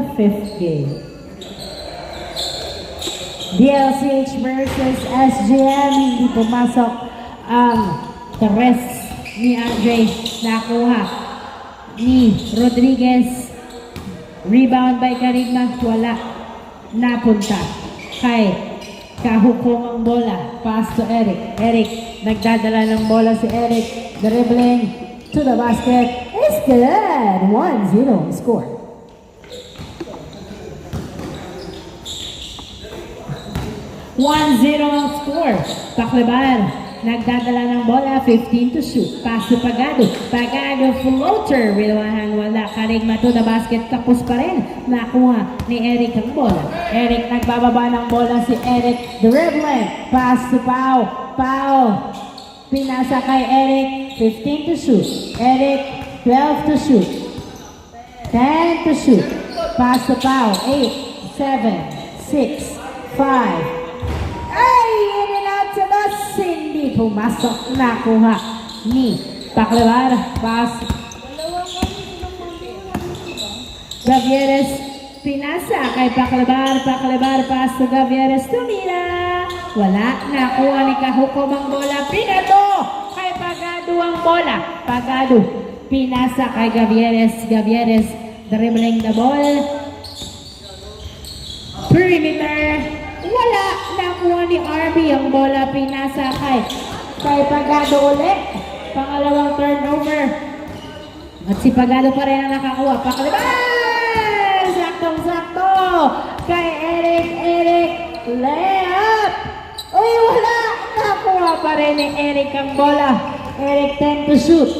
the 5th game. DLCH versus SGM, hindi pumasok ang tres ni Andre, nakuha ni Rodriguez. Rebound by Karigma, wala, napunta kay Kahukong ang bola. Pass to Eric. Eric, nagdadala ng bola si Eric. Dribbling to the basket. It's good. 1-0 score. Pakleban, nagdadala ng bola, 15 to shoot. Pass to Pagado. Pagado floater. Wilwahan, wala. Karigma to the basket. Tapos pa rin. Nakuha ni Eric ang bola. Eric, nagbababa ng bola si Eric. Dribbling. Pass to Pau. Pau. Pinasa kay Eric. 15 to shoot. Eric, 12 to shoot. 10 to shoot. Pass to Pau. 8, 7, 6, 5. Ay! Hindi pumasok, nakuha ni Paklebar. Pass. Gavieres, pinasa kay Paklebar. Paklebar, pass to Gavieres. Tumira. Wala, nakuha ni Kahukom ang bola. Pinato kay Pagado ang bola. Pagado, pinasa kay Gavieres. Gavieres, dribbling the ball. Perimeter. Wala, nakuha ni RB ang bola, pinasa kay Pagado ulit. Pangalawang turnover. At si Pagado pa rin ang nakakuha. Pakleban! Saktong-sakto kay Eric. Eric, layup! Uy, wala! Nakuha pa rin ni Eric ang bola. Eric 10 to shoot.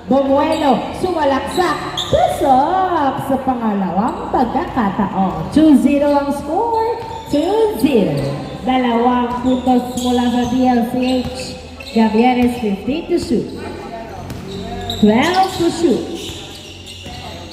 Bumuelo, sumalaksak. Pasok sa pangalawang pagkakataon. 2-0 ang score. 2-0. Dalawang puntos mula sa DLCH. Gavieres 15 to shoot. 12 to shoot.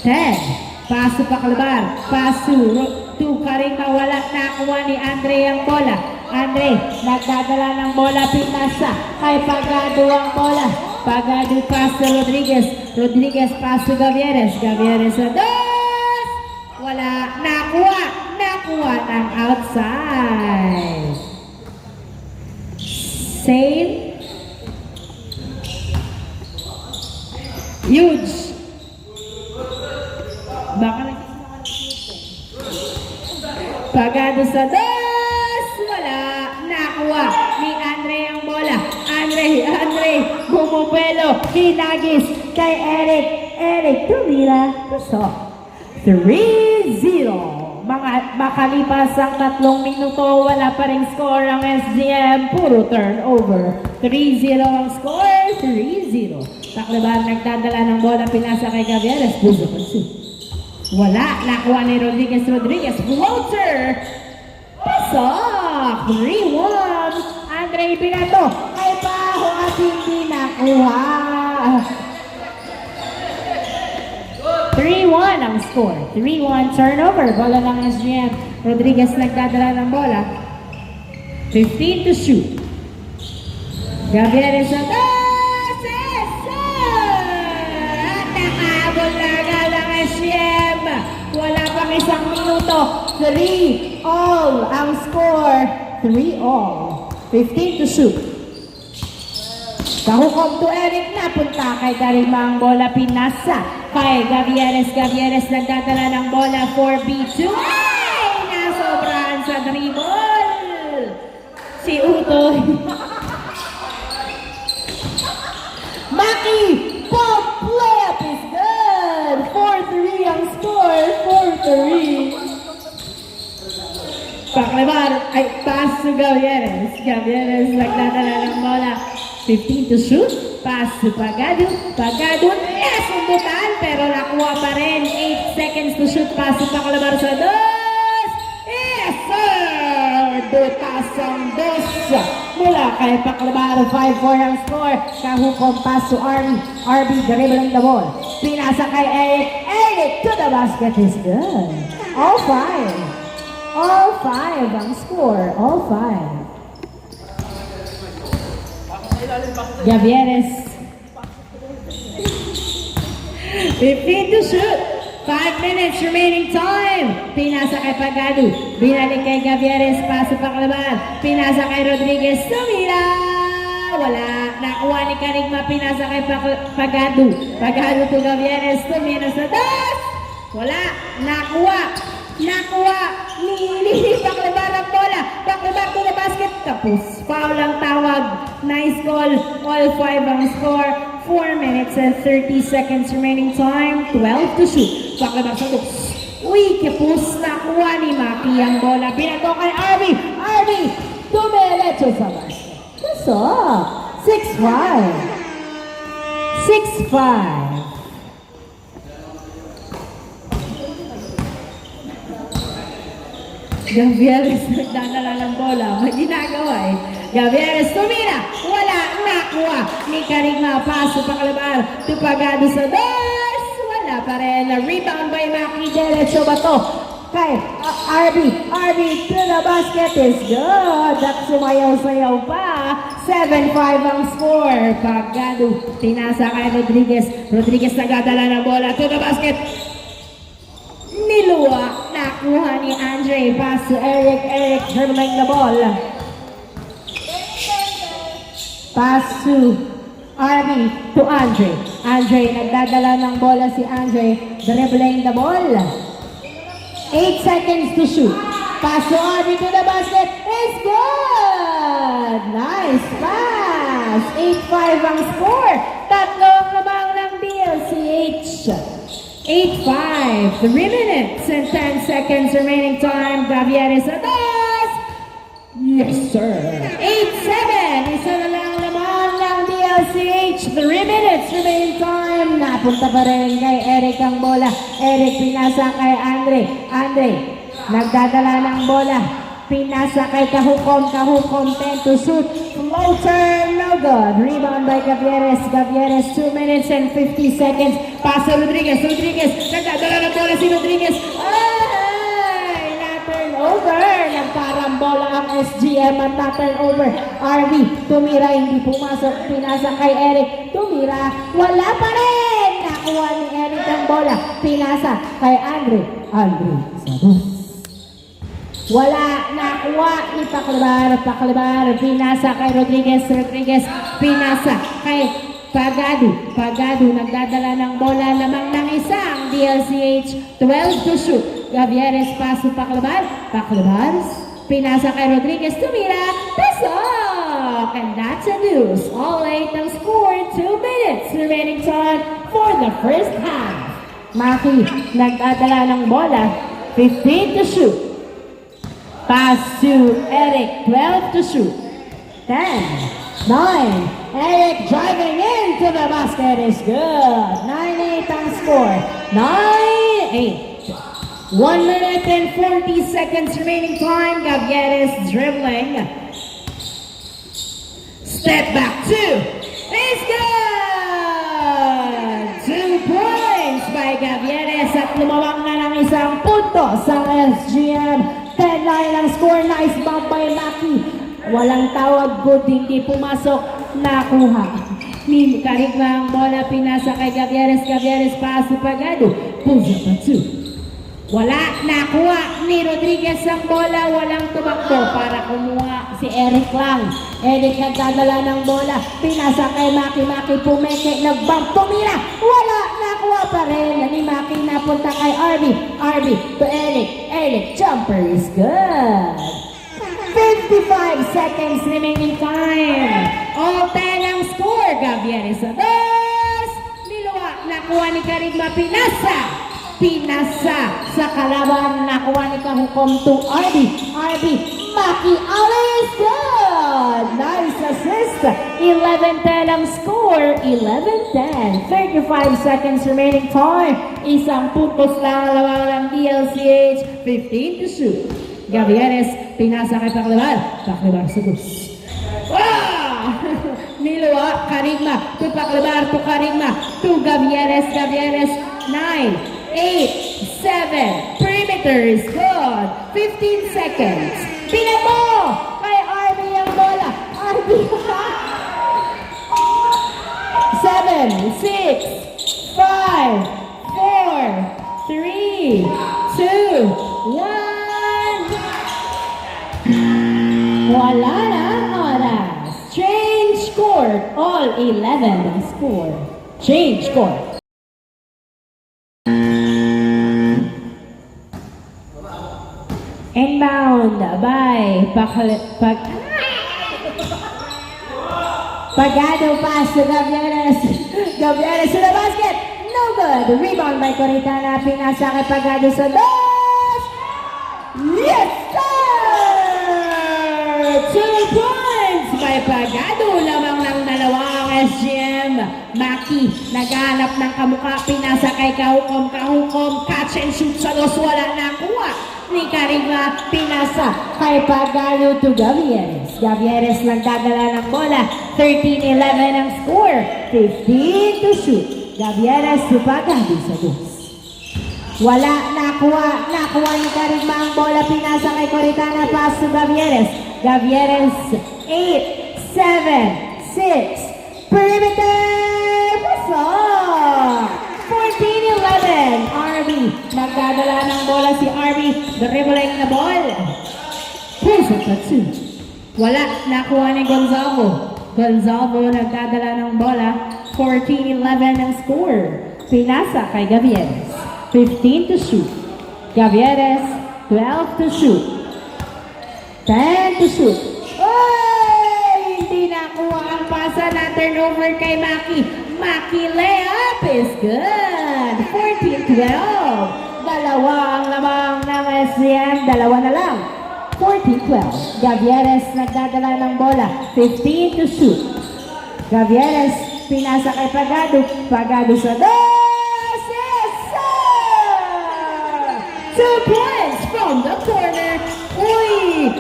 10. Pass to Paklebar. Pass to Karigma. Wala, nakuha ni Andre ang bola. Andre, nagdadala ng bola, pinasa kay Pagado ang bola. Pagado, pass to Rodriguez. Rodriguez, pass to Gavieres. Gavieres sa dos. Wala, nakuha ng outside. Save. Huge. Baka Pagado sa dos. Wala, nakuha ni Andre ang bola. Andre, bumupelo, hinagis kay Eric. Eric, tumira. Pasok. 3-0. Makalipas ang 3 minuto, wala pa ring score ang SGM. Puro turnover. 3-0 ang score. 3-0. Pakleban, nagdadala ng bola, pinasa kay Gavieres. Puso. Wala, nakuha ni Rodriguez. Floater. Pasok. 3-1. Andre, pinato kay Paho at hindi nakuha. 3-1 ang score. 3-1 turnover. Bola ng SGM. Rodriguez nagdadala ng bola. 15 to shoot. Gavieres sa dos. At nakahabol na agad ang SGM. Wala pang 1 minuto. 3-all ang score. 3-all. 15 to shoot. Kahukom to Eric, napunta kay Karigma ang bola, pinasa kay Gavieres. Gavieres nagdadala ng bola, 4B2. Ay! Nasobrahan sa dribble. Si Utoy. Maki, pop layup is good. 4-3 ang score. 4-3. Pakleban, ay pass to Gavieres. Gavieres nagdadala ng bola. 15 to shoot. Pass to Pagado. Pagado, nasundutan pero nakuha pa rin. 8 seconds to shoot. Pass to Pakleban sa dos. Yes, sir! Butas ang dos. Mula kay Pakleban, 5-4 ang score. Kahukom, pass to RB. RB dribbling the ball. Pinasa kay Eric. Eric to the basket is good. All 5. All 5 ang score. All 5. Gavieres. 15 to shoot. 5 minutes remaining time. Pinasa kay Pagado. Binalik kay Gavieres. Paso pa kalaban. Pinasa kay Rodriguez. Tumira! Wala. Nakuha ni Carigma. Pinasa kay Pagado. Pagado to Gavieres. Tumira sa das. Wala. Nakuha. Ni Baklabar ang bola. Baklabar to the basket. Tapos. Foul ang tawag. Nice call. All 5 ang score. 4 minutes and 30 seconds remaining time. 12 to shoot. Baklabar sa dos. Uy, kapos. Nakuha ni Maki ang bola. Pinato kay Arby. Arby. Dumiretso sa basket. Kaso. 6-5. 6-5. Gavieres nagdadala ng bola. May ginagawa eh. Gavieres tumira. Wala. Nakuha ni Carigma. Paso pa kalabar. Tupagado sa dos. Wala pa rin. Rebound by Maki. Diretso ba to? Kay Arby to the basket is good. At sumayaw-sayaw pa. 7-5 ang score. Pagado. Tinasa kay Rodriguez. Rodriguez nagdadala ng bola. To the basket. Niluwa. Nakuha ni Andre. Pass to Eric. Eric dribbling the ball. Pass to Arby to Andre. Andre, nagdadala ng bola si Andre. Dribbling the ball. 8 seconds to shoot. Pass to Arby to the basket. It's good! Nice pass! 8-5 ang score. Tatlo ang labang ng DLCH. 8-5. 3 minutes and 10 seconds remaining time. Gavieres atas. Yes, sir. 8-7. Isa na lang naman ng DLCH. 3 minutes remaining time. Napunta pa rin kay Eric ang bola. Eric pinasa kay Andre. Andre, nagdadala ng bola. Pinasa kay Kahukom. Kahukom 10 to shoot. Floater, no good. Rebound by Gavieres. Gavieres, 2 minutes and 50 seconds. Paso Rodriguez. Rodriguez, nagdadala ng bola si Rodriguez. Ay! Na-turnover. Nagkarambola ang SGM at na-turnover. RV, tumira, hindi pumasok. Pinasa kay Eric. Tumira, wala pa rin. Nakuha ni Eric ang bola. Pinasa kay Andre. Andre, sabos. Wala, nakuha ni Paclabar, pinasa kay Rodriguez, pinasa kay Pagado, nagdadala ng bola lamang ng isang DLCH, 12 to shoot. Gavieres, paso Paclabar, pinasa kay Rodriguez, tumira, pasok! And that's a deuce. All 8 ang score, 2 minutes remaining time for the first half. Maki, nagdadala ng bola, 15 to shoot. Pass to Eric, 12 to shoot. 10, 9, Eric driving into the basket is good. 9-8 ang score. 9-8. 1 minute and 40 seconds remaining time. Gavieres dribbling. Step back, 2. It's good! 2 points by Gavieres at lumawang na ng isang punto sa SGM. 10-9 ang score. Nice bump by Maki. Walang tawag, good, hindi pumasok. Nakuha ni Carigma ang bola. Pinasa kay Gavieres. Gavieres pass to Pagado. Pulls up a 2. Wala. Nakuha ni Rodriguez ang bola. Walang tumakbo para kumuha si Eric lang. Eric nagdadala ng bola. Pinasa kay Maki. Maki pumeke. Nag-bump. Tumira. Wala. Nakuha pa rin. Ni Maki napunta kay Arby. Arby to Eric. Eric jumper is good. 55 seconds remaining time. All 10 ang score. Gavieres sa dos. Niluwa. Nakuha ni Carigma. Pinasa sa kalaban. Nakuha ni Kahukom to Arby. Maki is good. Nice assist. 11-10 ang score. 11-10. 35 seconds remaining time. Isang puntos lang lawang ng DLCH. 15 to shoot. Gavieres, pinasa kay Paclabar sa dos. Wow! Niluwa, Carigma, to Paclabar, to Carigma, to Gavieres, 9, 8, 7, perimeter is good. 15 seconds. Pinato kay Arby ang bola. Arby. 7, 6, 5, 4, 3, 3, 2, 1. Wala na ang oras. Change court. All 11 ang score. Change court. Inbound by Pagado pass to Gavieres. Gavieres to the basket. No good. Rebound by Coritana. Pinasa kay Pagado sa dos. Yes, sir! 2 points by Pagado. Lamang ng dalawa ang SGM. Maki, naghanap ng kamukha. Pinasa kay Kahukom. Kahukom, catch and shoot sa dos. Wala nakuha. Ni Carigma, pinasa kay Pagado to Gavieres. Gavieres nagdadala ng bola. 13-11 ang score. 15 to shoot. Gavieres to Pagado sa dos. Wala, nakuha ni Carigma ang bola. Pinasa kay Coritana, pass to Gavieres. Gavieres, 8, 7, 6. Perimeter! Pasok! 14-11. RB. Nagdadala ng bola si RB. Dribbling the ball. Puso sa 2. Wala. Nakuha ni Gonzalo. Gonzalo nagdadala ng bola. 14-11 ang score. Pinasa kay Gavieres. 15 to shoot. Gavieres, 12 to shoot. 10 to shoot. Oy! Hindi nakuha ang pasa na turnover kay Maki. Maki layup is good. 14-12. Dalawa ang lamang ng SCM. Dalawa na lang. 14-12. Gavieres nagdadala ng bola. 15 to shoot. Gavieres pinasa kay Pagado. Pagado sa dos. Yes, sir! 2 points from the corner. Uy!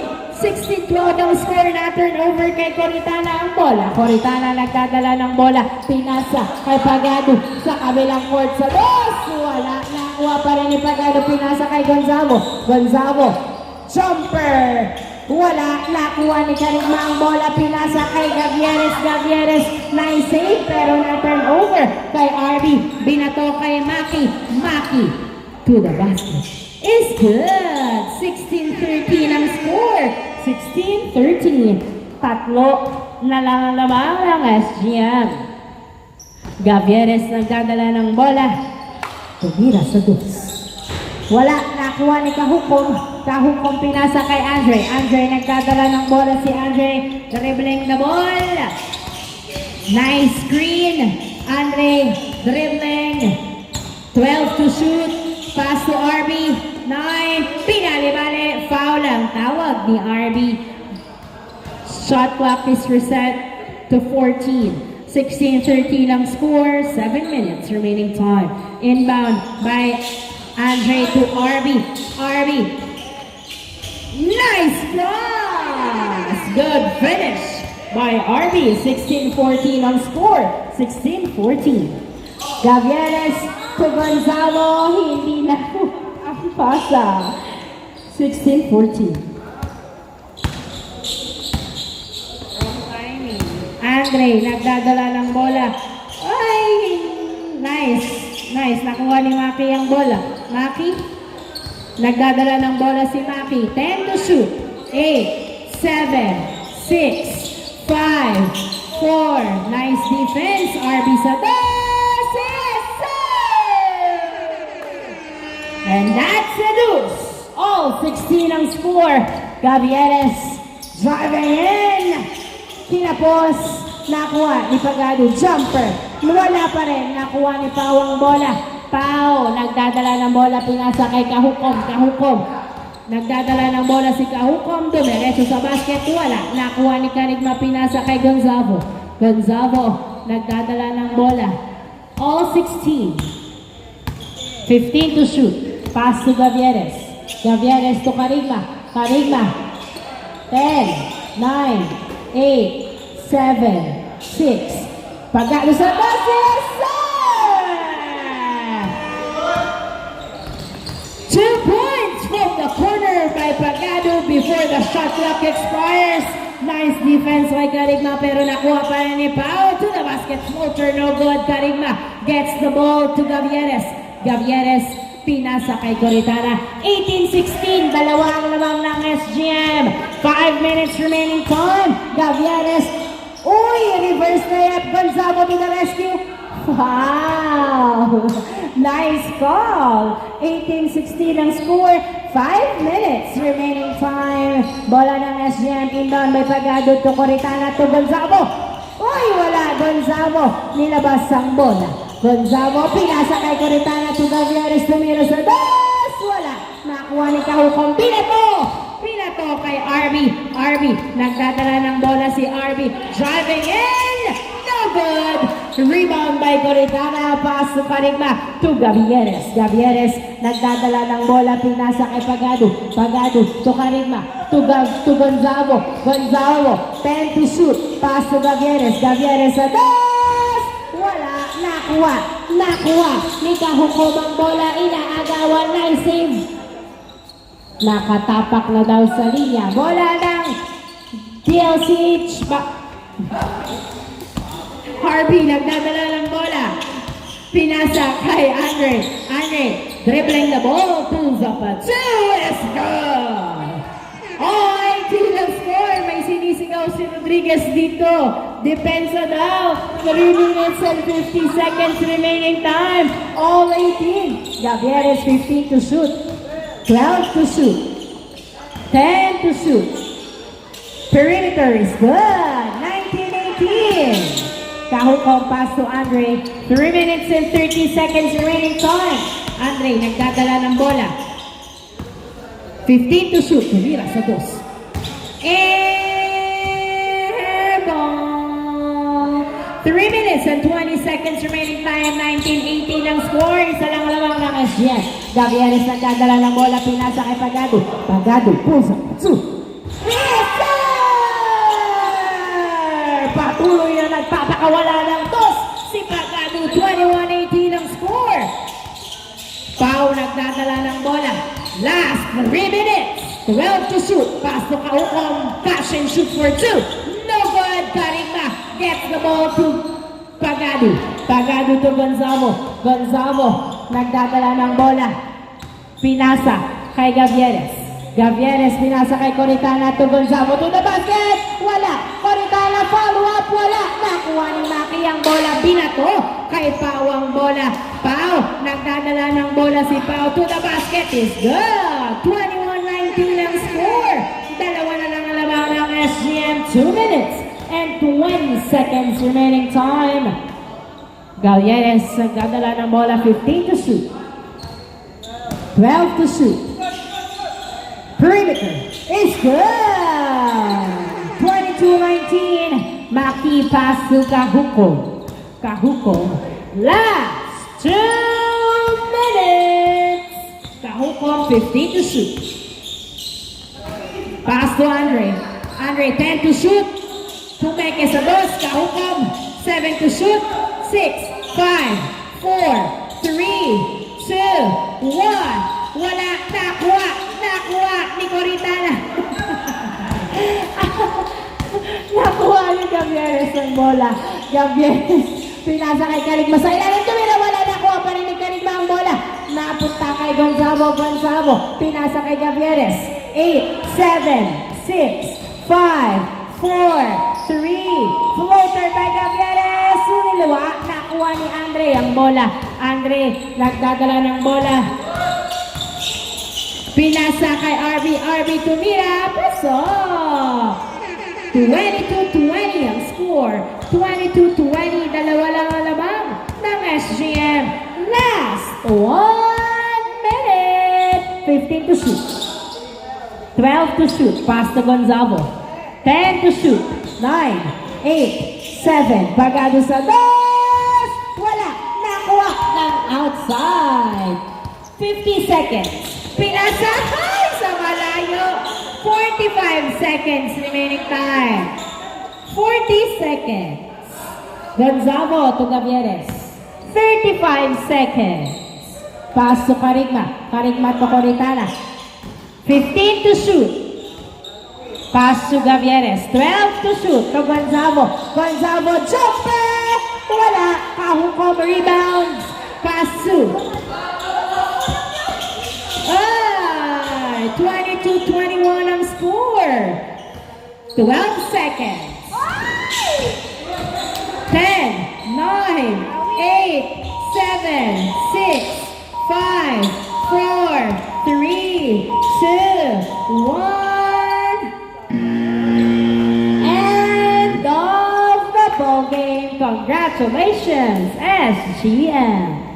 16-12 ang score na turnover kay Coritana ang bola. Coritana nagdadala ng bola. Pinasa kay Pagado sa kabilang court sa dos. Wala. Nakuha pa rin ni Pagado. Pinasa kay Gonzalo. Gonzalo. Jumper. Wala. Nakuha ni Carigma ang bola. Pinasa kay Gavieres. Gavieres. Nice save pero na turnover kay RB. Binato kay Maki. Maki to the basket. Is good. 16-13 ang score. 16-13. Tatlo na lang ang lamang ng SGM. Gavieres nagdadala ng bola. Tumira sa dos. Wala. Nakuha ni Kahukom. Kahukom pinasa kay Andre. Andre nagdadala ng bola si Andre. Dribbling the ball. Nice screen. Andre dribbling. 12 to shoot. Pass to RB. 9. Pinali-bali. Foul ang tawag ni RB. Shot clock is reset to 14. 16-13 ang score. 7 minutes remaining time. Inbound by Andre to RB. RB. Nice cross! Good finish by RB. 16-14 ang score. 16-14. Gavieres to Gonzalo. Hindi na ang pasa. 16-14. Andre, nagdadala ng bola. Ay! Nice. Nice. Nakuha ni Maki ang bola. Maki. Nagdadala ng bola si Maki. 10 to shoot. 8, 7, 6, 5, 4. Nice defense. RB sa dos. Yes, sir! And that's a deuce. All 16 ang score. Gavieres driving in. Tinapos, nakuha ni Pagado, jumper, wala pa rin, nakuha ni Pau ang bola. Pau, nagdadala ng bola, pinasa kay Kahukom. Kahukom, nagdadala ng bola si Kahukom, dumiretso sa basket, wala. Nakuha ni Carigma, pinasa kay Gonzalo. Gonzalo, nagdadala ng bola. All 16. 15 to shoot. Pass to Gavieres. Gavieres to Carigma. Carigma. 10, 9, 8, 7, 6. Pagkalo sa basket, sir! 2 points from the corner by Pagado before the shot clock expires. Nice defense by Carigma pero nakuha pa rin ni Pau to the basket. Floater, no good. Carigma gets the ball to Gavieres. Gavieres pinasa kay Coritana. 18-16, dalawa ang lamang ng SGM. 5 minutes remaining time. Gavieres, uy, reverse layup. Gonzalo to the rescue. Wow! Nice call! 18-16 ang score. 5 minutes remaining time. Bola ng SGM inbound by Pagado to Coritana to Gonzalo. Uy, wala. Gonzalo, nilabas ang bola. Gonzalo, pinasa kay Coritana to Gavieres. Tumira sa dos. Wala. Nakuha ni Kahukong. Pinato kay RB. RB, nagdadala ng bola si RB. Driving in. No good. Rebound by Coritana. Pass to Parigma to Gavieres. Gavieres, nagdadala ng bola. Pinasa kay Pagado. Pagado to Parigma. To Gonzalo. Gonzalo, 10 to shoot. Pass to Gavieres. Gavieres sa dos. Wala. Nakuha. Ni Kahukong ang bola. Inaagawan. Nice save. Nakatapak na daw sa linya. Bola ng DLCH. Harvey nagdadala ng bola. Pinasa kay Andre. Andre, dribbling the ball. Pulls up a two. It's good. All 18 ang score. May sinisigaw si Rodriguez dito. Depensa daw. 3 minutes and 50 seconds remaining time. All 18. Gavieres 15 to shoot. 12 to shoot. 10 to shoot. Perimeter is good. 19-18. Kahukong pass to Andre. 3 minutes and 30 seconds remaining time. Andre nagdadala ng bola. 15 to shoot. Tumira sa dos. Airball. 3 minutes and 20 seconds remaining time. 19-18 ang score. Isa lang lamang ng SGM. Gavieres nagdadala ng bola. Pinasa kay Pagado. Pagado. Pulsa. Two. Patuloy na nagpapakawala ng dos. Si Pagado. 21-18 ang score. Pau nagdadala ng bola. Last 3 minutes. 12 to shoot. Pass to Kahukong. Pass and shoot for two. No good. Karima gets the ball to Pagado. Pagado to Gonzalo. Gonzalo nagdadala ng bola. Pinasa kay Gavieres. Gavieres pinasa kay Coritana to Gonzalo to the basket. Wala. Coritana follow up. Wala. Nakuha ni Maki ang bola. Binato kay Pau ang bola. Pau nagdadala ng bola si Pau to the basket. Is good. 21-19 ang score. Dalawa na lang lamang ng SGM. 2 minutes and 20 seconds remaining time. Gavieres nagdadala ng bola. 15 to shoot. 12 to shoot. Perimeter is good. 22-19. Maki pass to Kahukong. Kahukong. Last 2 minutes. Kahukong 15 to shoot. Pass to Andre. Andre 10 to shoot. Tumeke sa dos. Kahukong 7 to shoot. 6, 5, 4, 3, 2, 1. Wala. Nakuha ni Coritana. Nakuha ni Gavieres ang bola. Gavieres pinasa kay Karigma sa ilalim. Tumira, wala. Nakuha pa rin ni Karigma ang bola. Napunta kay Gonzalo. Gonzalo pinasa kay Gavieres. 8, 7, 6, 5, 4, 3. Floater by Gavieres. Suniliwa. Nakuha ni Andre ang bola. Andre nagdadala ng bola. Pinasa kay RB. RB tumira. Pasok. 22-20 ang score. 22-20. Dalawa lang ang lamang ng SGM. Last 1 minute. 15 to shoot. 12 to shoot. Pass to Gonzalo. 10 to shoot. 9, 8, 7. Pagado sa dos. Wala. Nakuha ng outside. 50 seconds. Pinasa sa malayo. 45 seconds remaining time. 40 seconds. Gonzalo to Gavieres. 35 seconds. Pass to Karigma. Karigma to Coritana. 15 to shoot. Pass to Gavieres. 12 to shoot to Gonzalo. Gonzalo jumper. Wala. Kahukong rebounds. Pass to 22-21 ang score. 12 seconds. 10, 9, 8, 7, 6, 5, 4, 3, 2, 1. End of the ball game. Congratulations, SGM.